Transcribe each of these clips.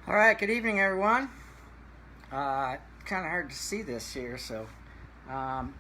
All right, good evening, everyone. Kind of hard to see this here, so I'm.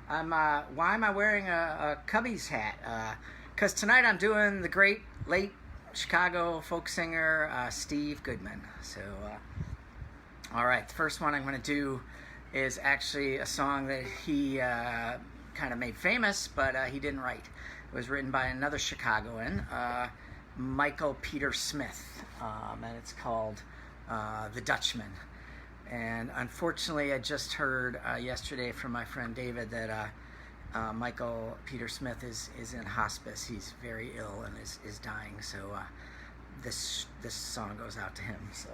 Why am I wearing a Cubbies hat? Because tonight I'm doing the great late Chicago folk singer Steve Goodman. So, all right, the first one I'm going to do is actually a song that he kind of made famous, but he didn't write. It was written by another Chicagoan, Michael Peter Smith, and it's called The Dutchman. And unfortunately, I just heard yesterday from my friend David that Michael Peter Smith is in hospice. He's very ill and is dying. So this song goes out to him. So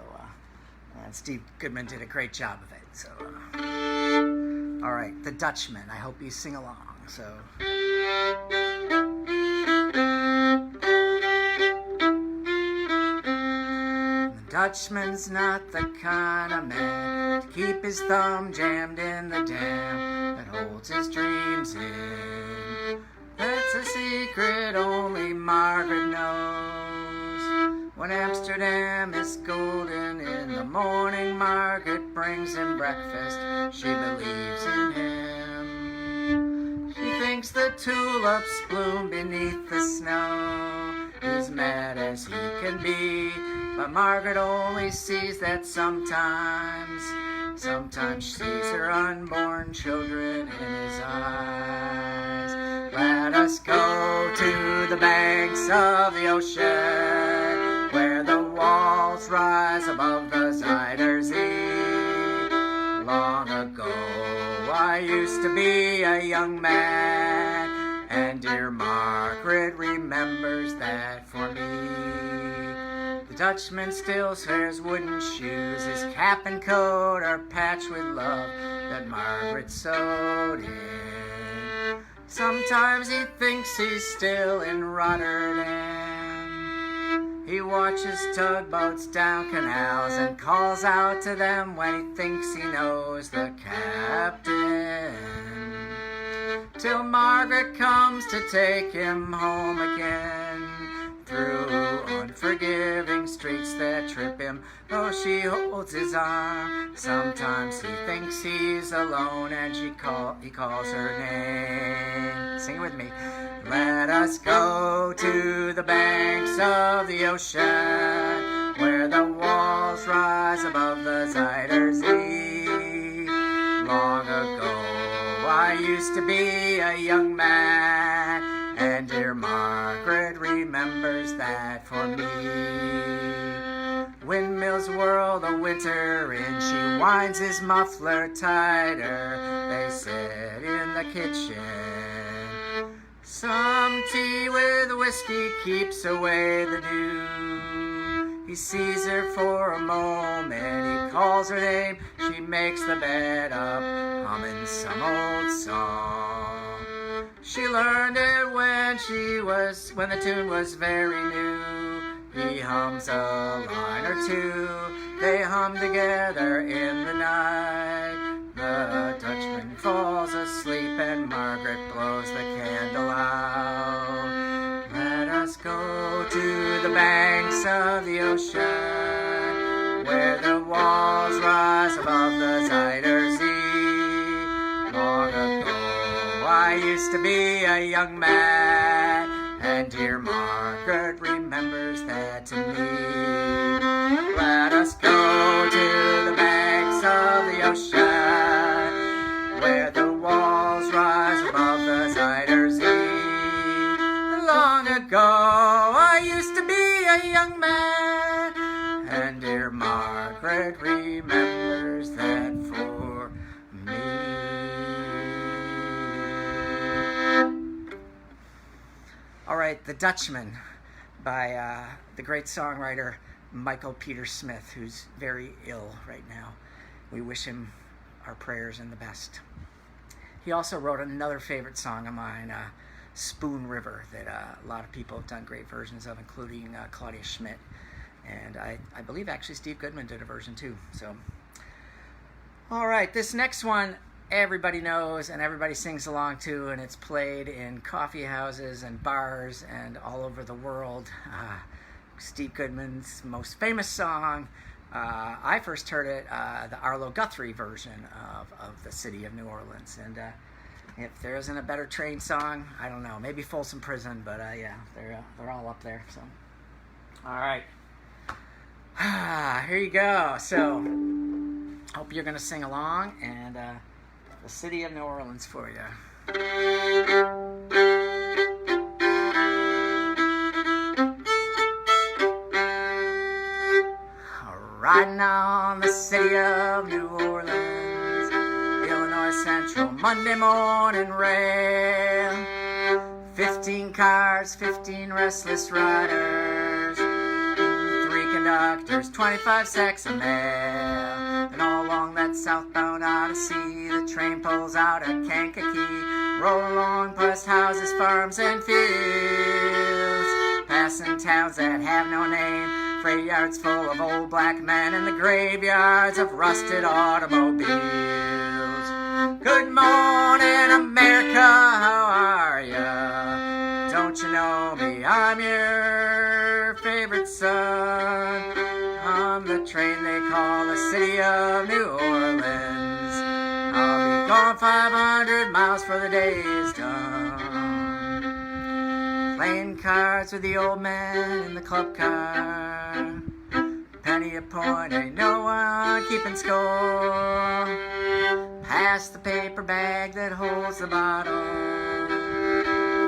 and Steve Goodman did a great job of it. So all right, The Dutchman. I hope you sing along. So. Dutchman's not the kind of man to keep his thumb jammed in the dam that holds his dreams in. That's a secret only Margaret knows. When Amsterdam is golden in the morning, Margaret brings him breakfast. She believes in him. She thinks the tulips bloom beneath the snow. He's mad as he can be, but Margaret only sees that sometimes she sees her unborn children in his eyes. Let us go to the banks of the ocean, where the walls rise above the Zuider Zee. Long ago I used to be a young man, and dear Margaret remembers that for me. The Dutchman still wears wooden shoes. His cap and coat are patched with love that Margaret sewed in. Sometimes he thinks he's still in Rotterdam. He watches tugboats down canals and calls out to them when he thinks he knows the captain. Till Margaret comes to take him home again, through unforgiving streets that trip him, though she holds his arm. Sometimes he thinks he's alone and he calls her name. Sing it with me. Let us go to the banks of the ocean, where the walls rise above the Zuider Zee. Long ago I used to be a young man, and dear Margaret remembers that for me. Windmills whirl the winter in, she winds his muffler tighter. They sit in the kitchen. Some tea with whiskey keeps away the dew. He sees her for a moment, he calls her name, she makes the bed up, humming some old song. She learned it when the tune was very new. He hums a line or two, they hum together in the night. The Dutchman falls asleep and Margaret blows the candle out. Let us go to the banks of the ocean, where the walls rise above the Zuider Zee. Long ago I used to be a young man, and dear Margaret remembers that to me. Let us go to the banks of the ocean, where the walls rise above the Zuider Zee. Long ago I used to be a young man, and dear Margaret remembers that for me. All right, The Dutchman by the great songwriter Michael Peter Smith, who's very ill right now. We wish him our prayers and the best. He also wrote another favorite song of mine, Spoon River, that a lot of people have done great versions of, including Claudia Schmidt. And I believe actually Steve Goodman did a version too. So, all right, this next one everybody knows and everybody sings along to, and it's played in coffee houses and bars and all over the world. Steve Goodman's most famous song, I first heard it, the Arlo Guthrie version of the City of New Orleans. And if there isn't a better train song, I don't know. Maybe Folsom Prison, but yeah, they're all up there. So, all right. Here you go. So, hope you're going to sing along, and the City of New Orleans for you. Riding on the City of New Orleans, Illinois Central, Monday morning rail. 15 cars, 15 restless riders, 3 conductors, 25 sacks of mail. And all along that southbound Odyssey, the train pulls out at Kankakee. Roll along past houses, farms, and fields, passing towns that have no name. Freight yards full of old black men, and the graveyards of rusted automobiles. Good morning, America, how are ya? Don't you know me? I'm your favorite son. I'm the train they call the City of New Orleans. I'll be gone 500 miles for the day is done. Playing cards with the old man in the club car. Penny a point, ain't no one keeping score. Pass the paper bag that holds the bottle.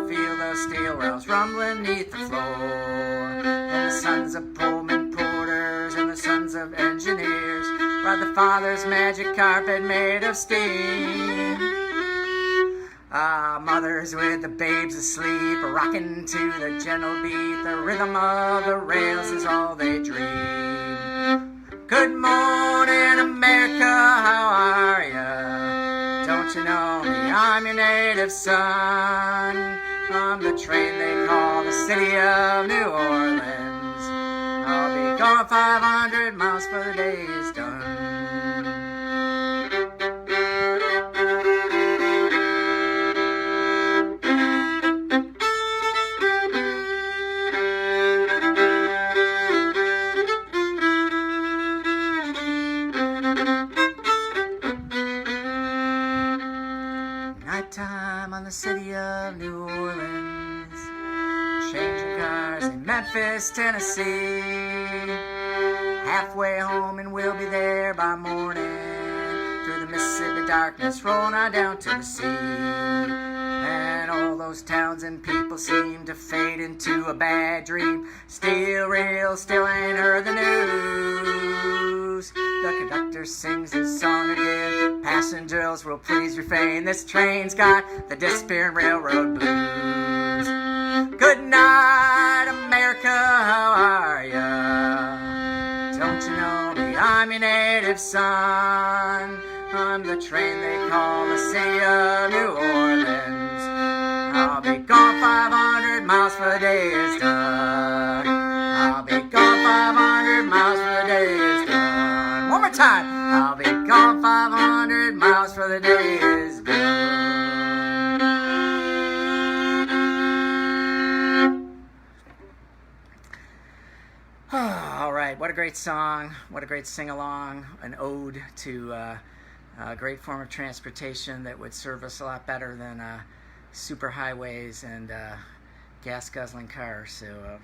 Feel those steel rails rumbling neath the floor. And the sons of Pullman porters and the sons of engineers ride the father's magic carpet made of steam. Mothers with the babes asleep, rocking to the gentle beat. The rhythm of the rails is all they dream. Good morning, America, how are ya? Don't you know me? I'm your native son. I'm the train they call the City of New Orleans. I'll be gone 500 miles for the day is done. Nighttime on the City of New Orleans, changing cars in Memphis, Tennessee. Halfway home and we'll be there by morning. Through the Mississippi darkness, rolling on down to the sea. And all those towns and people seem to fade into a bad dream. Still real, still ain't heard the news. The conductor sings his song again. Passengers will please refrain. This train's got the disappearing railroad blues. Good night, America, how are ya? Don't you know me? I'm your native son. I'm the train they call the City of New Orleans. I'll be gone 500 miles for the day is done. I'll be gone 500 miles for the day is done. One more time. I'll be gone 500 miles for the day is done. All right, what a great song. What a great sing-along. An ode to a great form of transportation that would serve us a lot better than superhighways and gas-guzzling cars. So,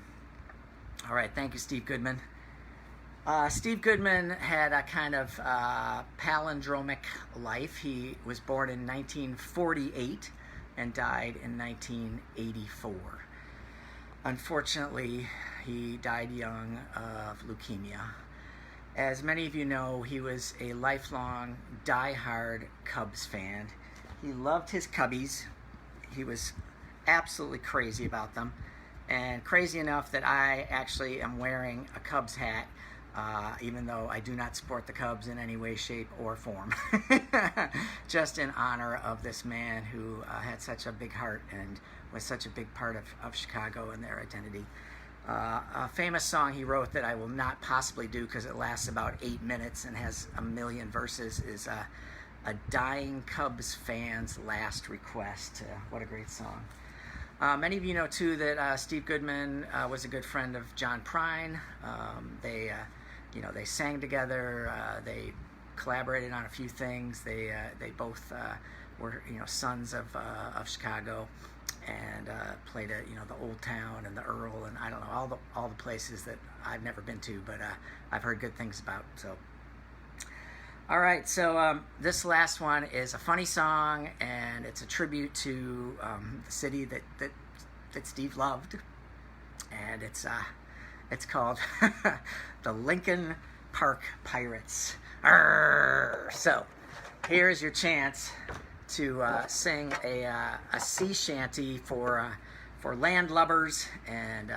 all right, thank you, Steve Goodman. Steve Goodman had a kind of palindromic life. He was born in 1948 and died in 1984. Unfortunately, he died young of leukemia. As many of you know, he was a lifelong, die-hard Cubs fan. He loved his Cubbies. He was absolutely crazy about them, and crazy enough that I actually am wearing a Cubs hat, even though I do not support the Cubs in any way, shape, or form. Just in honor of this man who had such a big heart and was such a big part of Chicago and their identity. A famous song he wrote that I will not possibly do because it lasts about 8 minutes and has a million verses is a dying Cubs fan's last request. What a great song. Many of you know too that Steve Goodman was a good friend of John Prine. They they sang together. They collaborated on a few things. They both were sons of Chicago, and played at the Old Town and the Earl, and I don't know, all the places that I've never been to, but I've heard good things about. So all right, so this last one is a funny song, and it's a tribute to the city that Steve loved, and it's called the Lincoln Park Pirates. Arr! So here's your chance to sing a sea shanty for landlubbers, and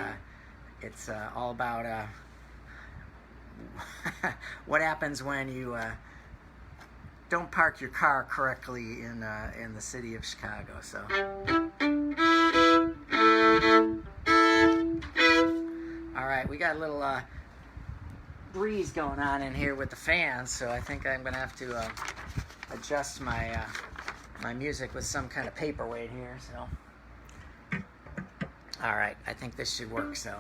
it's all about what happens when you don't park your car correctly in the city of Chicago. So all right, we got a little breeze going on in here with the fans, so I think I'm gonna have to adjust my my music with some kind of paperweight here. So all right, I think this should work. So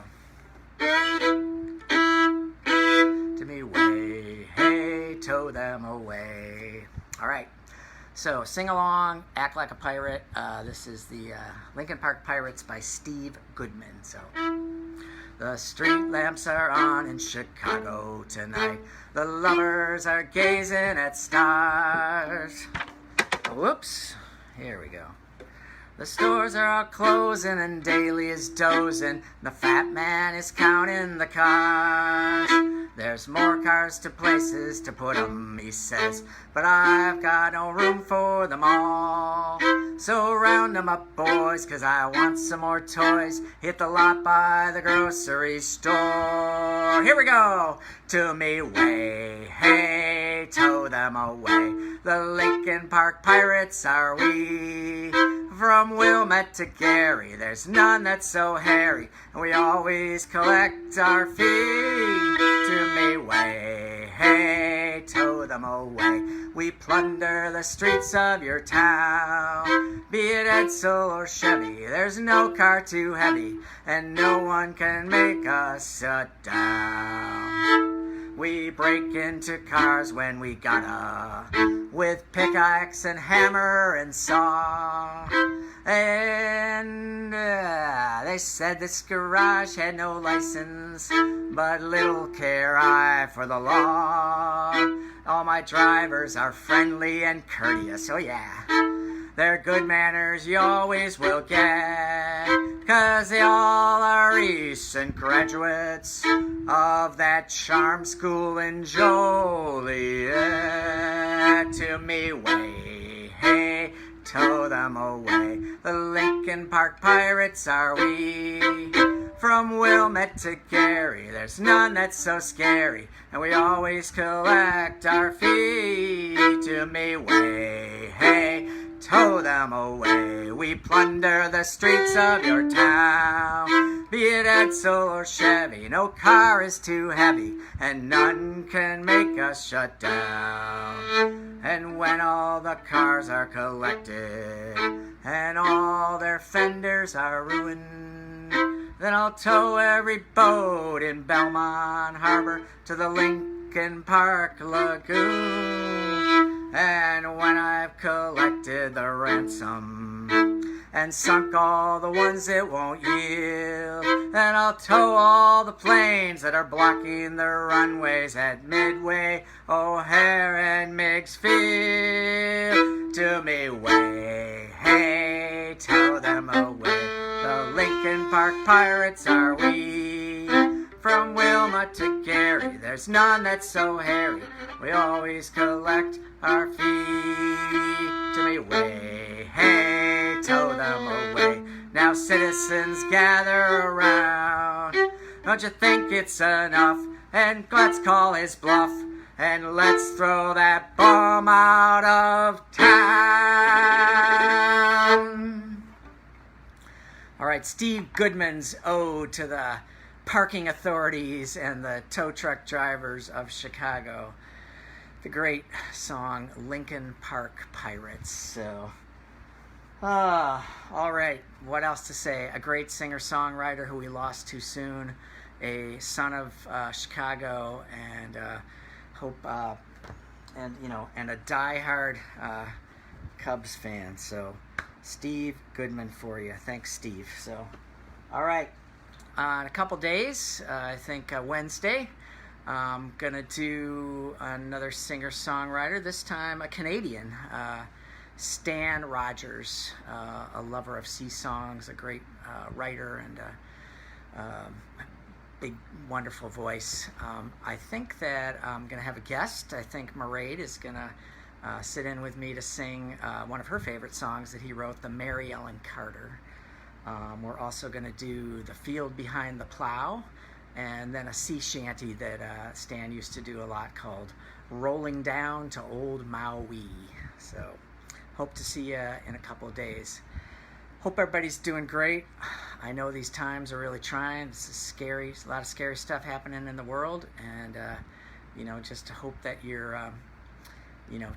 to me way, hey, tow them away. All right, so sing along, act like a pirate. This is the Lincoln Park Pirates by Steve Goodman. So the street lamps are on in Chicago tonight. The lovers are gazing at stars. Whoops, here we go. The stores are all closing and Daly is dozing. The fat man is counting the cars. There's more cars to places to put 'em, he says, but I've got no room for them all. So round 'em up, boys, 'cause I want some more toys. Hit the lot by the grocery store. Here we go! To me way, hey, tow them away. The Lincoln Park Pirates are we. From Wilmette to Gary, there's none that's so hairy, and we always collect our fee. To me way, hey, tow them away. We plunder the streets of your town. Be it Edsel or Chevy, there's no car too heavy, and no one can make us shut down. We break into cars when we gotta, with pickaxe and hammer and saw. And they said this garage had no license, but little care I for the law. All my drivers are friendly and courteous, oh yeah. They're good manners you always will get, 'cause they all are recent graduates of that charm school in Joliet. To me way, hey, tow them away. The Lincoln Park Pirates are we. From Wilmette to Gary, there's none that's so scary, and we always collect our fee. To me way, hey, tow them away. We plunder the streets of your town. Be it Edsel or Chevy, no car is too heavy, and none can make us shut down. And when all the cars are collected, and all their fenders are ruined, then I'll tow every boat in Belmont Harbor to the Lincoln Park Lagoon. And when I've collected the ransom and sunk all the ones it won't yield, then I'll tow all the planes that are blocking the runways at Midway, O'Hare, and Meigs Field. To me way, hey, tow them away. The Lincoln Park Pirates are we. From Wilmette to Gary, there's none that's so hairy, we always collect our fee. To me way, hey, tow them away. Now citizens gather around, don't you think it's enough? And let's call his bluff, and let's throw that bum out of town. All right, Steve Goodman's ode to the parking authorities and the tow truck drivers of Chicago. The great song, Lincoln Park Pirates. So, all right, what else to say? A great singer-songwriter who we lost too soon. a son of Chicago, and hope and and a diehard Cubs fan. So Steve Goodman for you. Thanks, Steve. So all right, in a couple days, I think Wednesday, I'm gonna do another singer-songwriter, this time a Canadian, Stan Rogers, a lover of sea songs, a great writer, and a big, wonderful voice. I think that I'm going to have a guest. I think Mairead is going to sit in with me to sing one of her favorite songs that he wrote, the Mary Ellen Carter. We're also going to do The Field Behind the Plow, and then a sea shanty that Stan used to do a lot called Rolling Down to Old Maui. So hope to see you in a couple of days. Hope everybody's doing great. I know these times are really trying. This is scary. There's a lot of scary stuff happening in the world, and just to hope that you're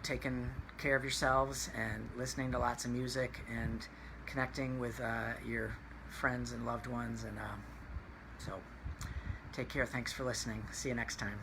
taking care of yourselves and listening to lots of music and connecting with your friends and loved ones. And so take care. Thanks for listening. See you next time.